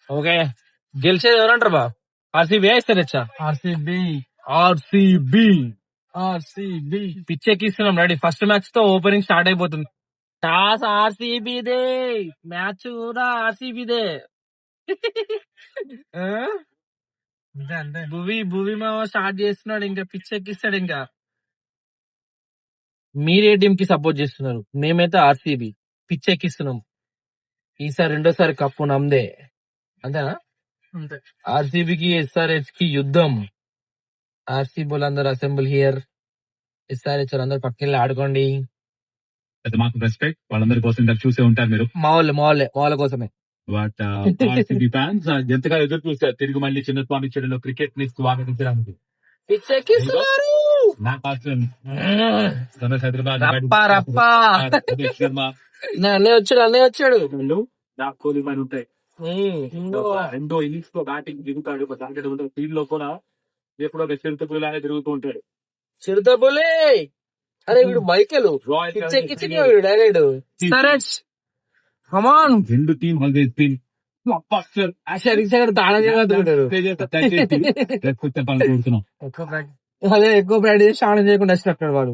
Okay, గెలిచేది ఎవరంటారు బా? ఆర్సీబీ ఇస్తారచ్చా? ఆర్సీబీ ఆర్సీబీ ఆర్సీబీ పిచ్చెక్కిస్తున్నాం. రెడీ, ఫస్ట్ మ్యాచ్ తో ఓపెనింగ్ స్టార్ట్ అయిపోతుంది. టాస్ ఆర్సీబీదే, మ్యాచ్ కూడా ఆర్సీబీదే. అంతే అంతే. భువి మామ స్టార్ట్ చేస్తున్నాడు, ఇంకా పిచ్చెక్కిస్తాడు. ఇంకా మీరే టీం కి సపోర్ట్ చేస్తున్నారు? మేమైతే ఆర్సీబీ పిచ్చెక్కిస్తున్నాం. ఈసారి రెండోసారి కప్పు నమ్దే, అంతేనా? అంతే. ఆర్సీబీకి ఎస్ఆర్హెచ్ కి యుద్ధం. ఆర్సీబీ అందరు అసెంబ్ల్ హియర్. ఎస్ఆర్హెచ్ అందరు పక్కకెళ్ళి ఆడుకోండి. మాకు రెస్పెక్ట్, వాళ్ళందరి కోసం ఇందాక చూసే ఉంటారు మీరు. మా వాళ్ళ కోసమే. బట్ ఆర్సీబీ ఫ్యాన్స్ ఎంతగా ఎదురు చూస్తారు తిరిగి మళ్ళీ చిన్నస్వామి చెడులో క్రికెట్ ని స్వాగతించడానికి. పిచ్చెక్కిస్తున్నారు. నా కోసం హైదరాబాద్ రప్పా రప్పా. రోహిత్ శర్మ అన్నయ్య వచ్చాడు. విరాట్ కోహ్లీ పైన ఉంటాయి. రెండో ఇన్నింగ్స్ లో బ్యాటింగ్ దిగుతాడు, దాంట్లో ఫీల్డ్ లో కూడా ఎప్పుడో ఒక చిరుతపులానే తిరుగుతూ ఉంటాడు. చిరుతపులే. అరే వీడు మైకెల్ రాయల్ పిచ్చెక్కించి డైరెక్ట్. కమాన్. రెండు టీమ్ ఆల్వేస్ టీమ్ తాళం చేయగలుగుతాడు. చెప్పాలనుకుంటున్నాం. అదే ఎక్కువ ప్రాక్టీస్ చేసి స్నానం చేయకుండా వచ్చినట్టు వాడు.